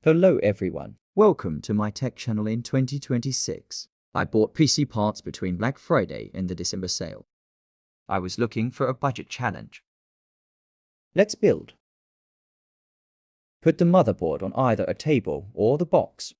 Hello everyone, welcome to my tech channel in 2026. I bought PC parts between Black Friday and the December sale. I was looking for a budget challenge. Let's build. Put the motherboard on either a table or the box.